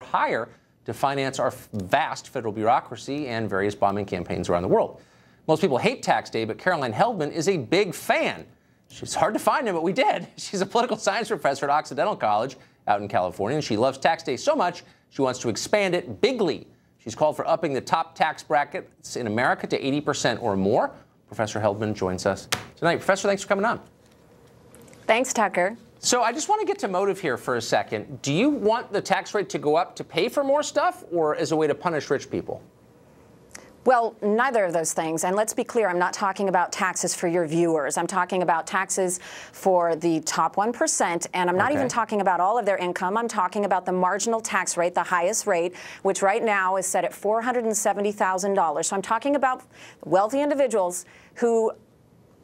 higher to finance our vast federal bureaucracy and various bombing campaigns around the world. Most people hate tax day, but Caroline Heldman is a big fan. She's hard to find him, but we did. She's a political science professor at Occidental College out in California, and she loves tax day so much she wants to expand it bigly. She's called for upping the top tax brackets in America to 80% or more. Professor Heldman joins us tonight. Professor, thanks for coming on. Thanks, Tucker. So I just want to get to motive here for a second. Do you want the tax rate to go up to pay for more stuff or as a way to punish rich people? Well, neither of those things. And let's be clear, I'm not talking about taxes for your viewers. I'm talking about taxes for the top 1%. And I'm not even talking about all of their income. I'm talking about the marginal tax rate, the highest rate, which right now is set at $470,000. So I'm talking about wealthy individuals who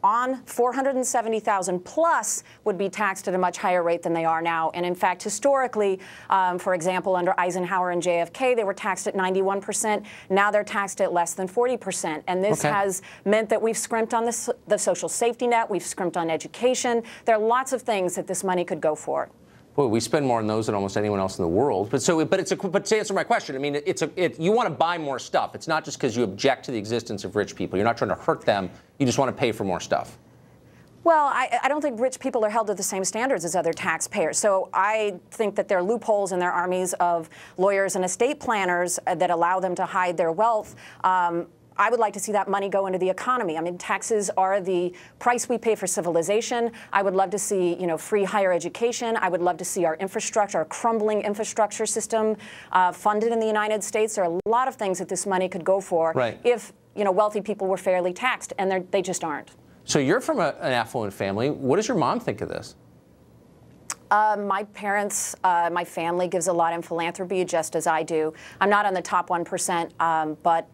on $470,000 plus would be taxed at a much higher rate than they are now. And in fact, historically, for example, under Eisenhower and JFK, they were taxed at 91%. Now they're taxed at less than 40%. And this has meant that we've scrimped on the social safety net. We've scrimped on education. There are lots of things that this money could go for. Well, we spend more on those than almost anyone else in the world. But to answer my question, I mean, you want to buy more stuff. It's not just because you object to the existence of rich people. You're not trying to hurt them. You just want to pay for more stuff. Well, I don't think rich people are held to the same standards as other taxpayers. So I think that there are loopholes in their armies of lawyers and estate planners that allow them to hide their wealth. I would like to see that money go into the economy. I mean, taxes are the price we pay for civilization. I would love to see, free higher education. I would love to see our infrastructure, our crumbling infrastructure system funded in the United States. There are a lot of things that this money could go for if, wealthy people were fairly taxed, and they just aren't. So you're from an affluent family. What does your mom think of this? My parents, my family gives a lot in philanthropy, just as I do. I'm not on the top 1%, but,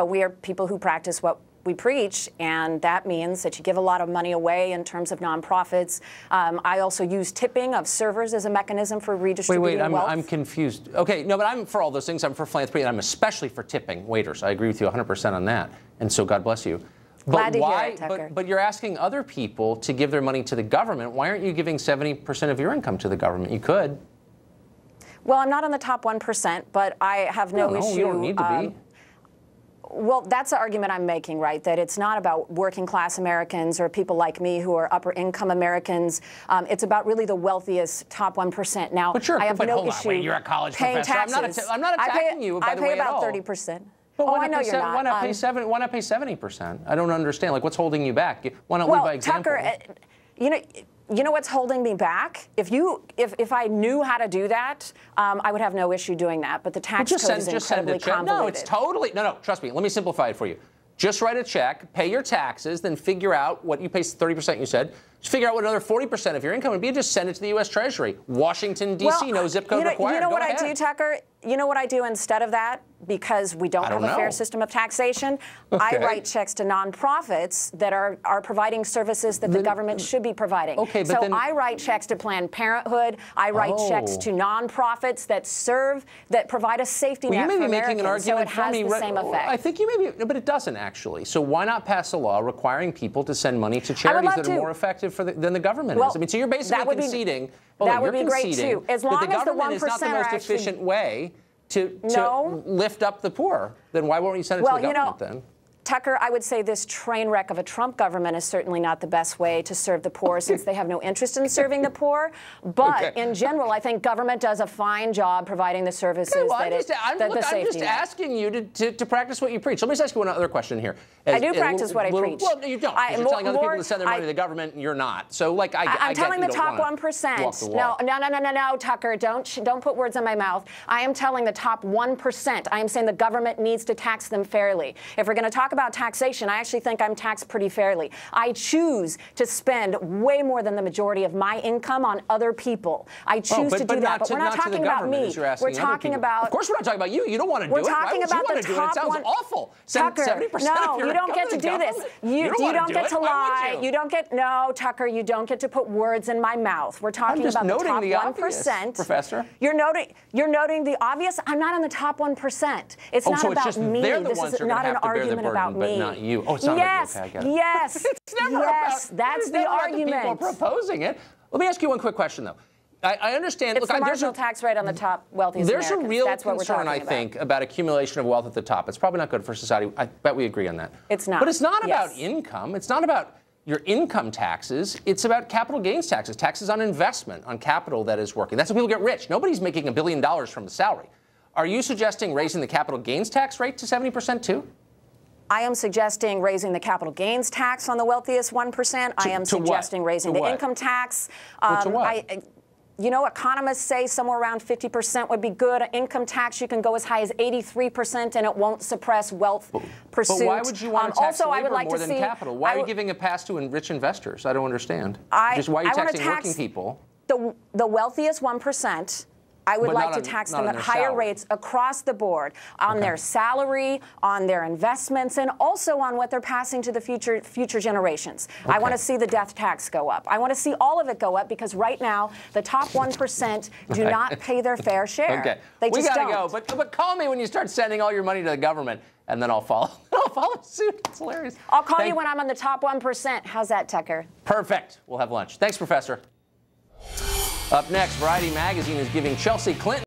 we are people who practice what we preach, and that means that you give a lot of money away in terms of nonprofits. I also use tipping of servers as a mechanism for redistributing wealth. I'm confused. Okay, no, but I'm for all those things. I'm for philanthropy, and I'm especially for tipping waiters. I agree with you 100% on that, and so God bless you. Glad to hear it, Tucker. But you're asking other people to give their money to the government. Why aren't you giving 70% of your income to the government? You could. Well, I'm not on the top 1%, but I have no issue. You don't need to be. Well, that's the argument I'm making, right? That it's not about working class Americans or people like me who are upper income Americans. It's about really the wealthiest top 1%. Now, I have no issue you're a college paying professor. taxes. I'm not attacking you, by the way, at all. I pay about 30%. But I know you're not. Why not pay 70%? I don't understand. Like, what's holding you back? Why not lead by example? Tucker, you know what's holding me back? If I knew how to do that, I would have no issue doing that. But the tax code is incredibly convoluted. No, it's totally trust me. Let me simplify it for you. Just write a check, pay your taxes, then figure out what you pay 30%. You said. Just figure out what another 40% of your income would be, and just send it to the U.S. Treasury. Washington, D.C., no zip code required. You know what I do, Tucker? You know what I do instead of that? Because we don't have a fair system of taxation, I write checks to nonprofits that are providing services that the government should be providing. I write checks to Planned Parenthood. I write checks to nonprofits that provide a safety net for Americans. Making an argument so it has the same effect. I think you may be, but it doesn't actually. So why not pass a law requiring people to send money to charities that are more effective than the government is? I mean, so you're basically conceding. That would be great too, as long as the 1% is not the most efficient way to lift up the poor. Then why won't you send it to the government then? Tucker, I would say this train wreck of a Trump government is certainly not the best way to serve the poor, since they have no interest in serving the poor. But in general, I think government does a fine job providing the services I'm just asking you to practice what you preach. Let me just ask you one other question here. I do practice what I preach. Well, you don't. You're telling other people to send their money to the government, and you're not. So, like, I'm telling the top 1%. No, Tucker, don't put words in my mouth. I am telling the top 1%. I am saying the government needs to tax them fairly. If we're going to talk about taxation, I actually think I'm taxed pretty fairly. I choose to spend way more than the majority of my income on other people. I choose to do that, but we're not talking about me. We're talking about. Of course, we're not talking about you. You don't want to do it. We're talking about the top 1%. It sounds awful. Tucker, no, you don't get to do this. You don't get to lie. You don't get. No, Tucker, you don't get to put words in my mouth. We're talking about the top 1%. Professor. You're noting the obvious. I'm not in the top 1%. It's not about me. This is not an argument about me. But not you. Oh, it's not yes, about you. Okay, yes, it's never yes. about, That's the argument. The people proposing it. Let me ask you one quick question, though. I understand. It's the marginal tax rate on the top wealthiest Americans. There's a real concern, I think, about accumulation of wealth at the top. It's probably not good for society. I bet we agree on that. It's not. But it's not about income. It's not about your income taxes. It's about capital gains taxes, taxes on investment, on capital that is working. That's how people get rich. Nobody's making $1 billion from a salary. Are you suggesting raising the capital gains tax rate to 70% too? I am suggesting raising the capital gains tax on the wealthiest 1%. I am suggesting raising the income tax. To what? You know, economists say somewhere around 50% would be good. Income tax, you can go as high as 83%, and it won't suppress wealth pursuit. But why would you want to tax also, labor I would like more to than see, capital? Why are you giving a pass to rich investors? I don't understand. Just why are you taxing working people? The wealthiest 1%. I would like to tax them at higher rates across the board on their salary, on their investments, and also on what they're passing to the future generations. I want to see the death tax go up. I want to see all of it go up because right now the top 1% do not pay their fair share. Okay, they just gotta don't. go. But call me when you start sending all your money to the government, and then I'll follow. I'll follow suit. It's hilarious. I'll call you when I'm on the top 1%. How's that, Tucker? Perfect. We'll have lunch. Thanks, Professor. Up next, Variety Magazine is giving Chelsea Clinton